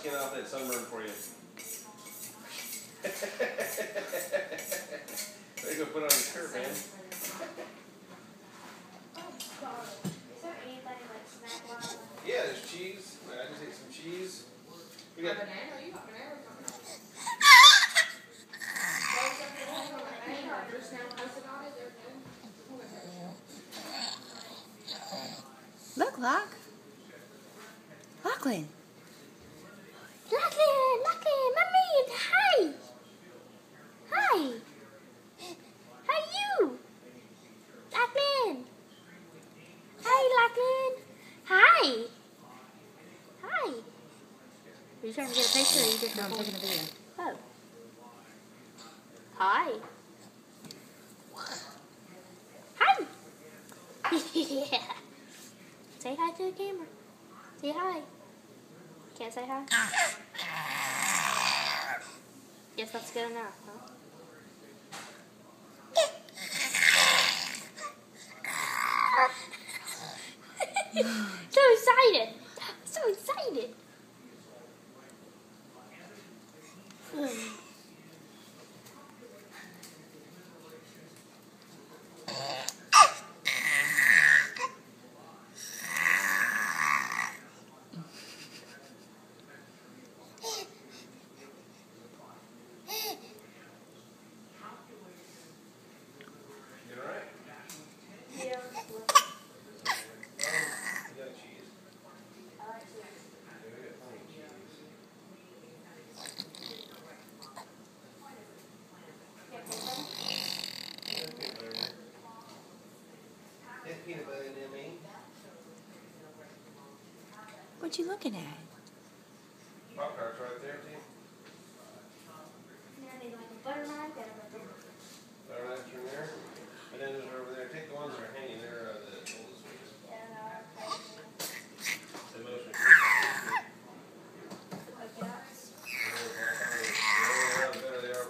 skin off that sunburn for you. There you go, put it on your shirt, man. Yeah, there's cheese. I just ate some cheese. We got banana. You got banana. Look, Locklin. Locklin, mommy, hi. Hi. How are you? Locklin. Hi, Locklin. Hi. Hi. Are you trying to get a picture or are you just I'm taking a video. Oh. Hi. Hi. Yeah. Say hi to the camera. Say hi. Can't say hi? Guess that's good enough, huh? So excited. So excited. peanut butter in there, man. What you looking at? Pop-Tarts right there, too. Butter knife. Butter knives from there. Bananas are over there. Take the ones that are hanging. They're the oldest ones. The most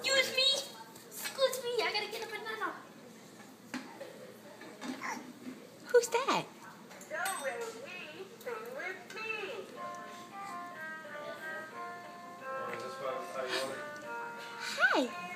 Excuse me! Excuse me, I gotta get a banana. Who's that? Hi.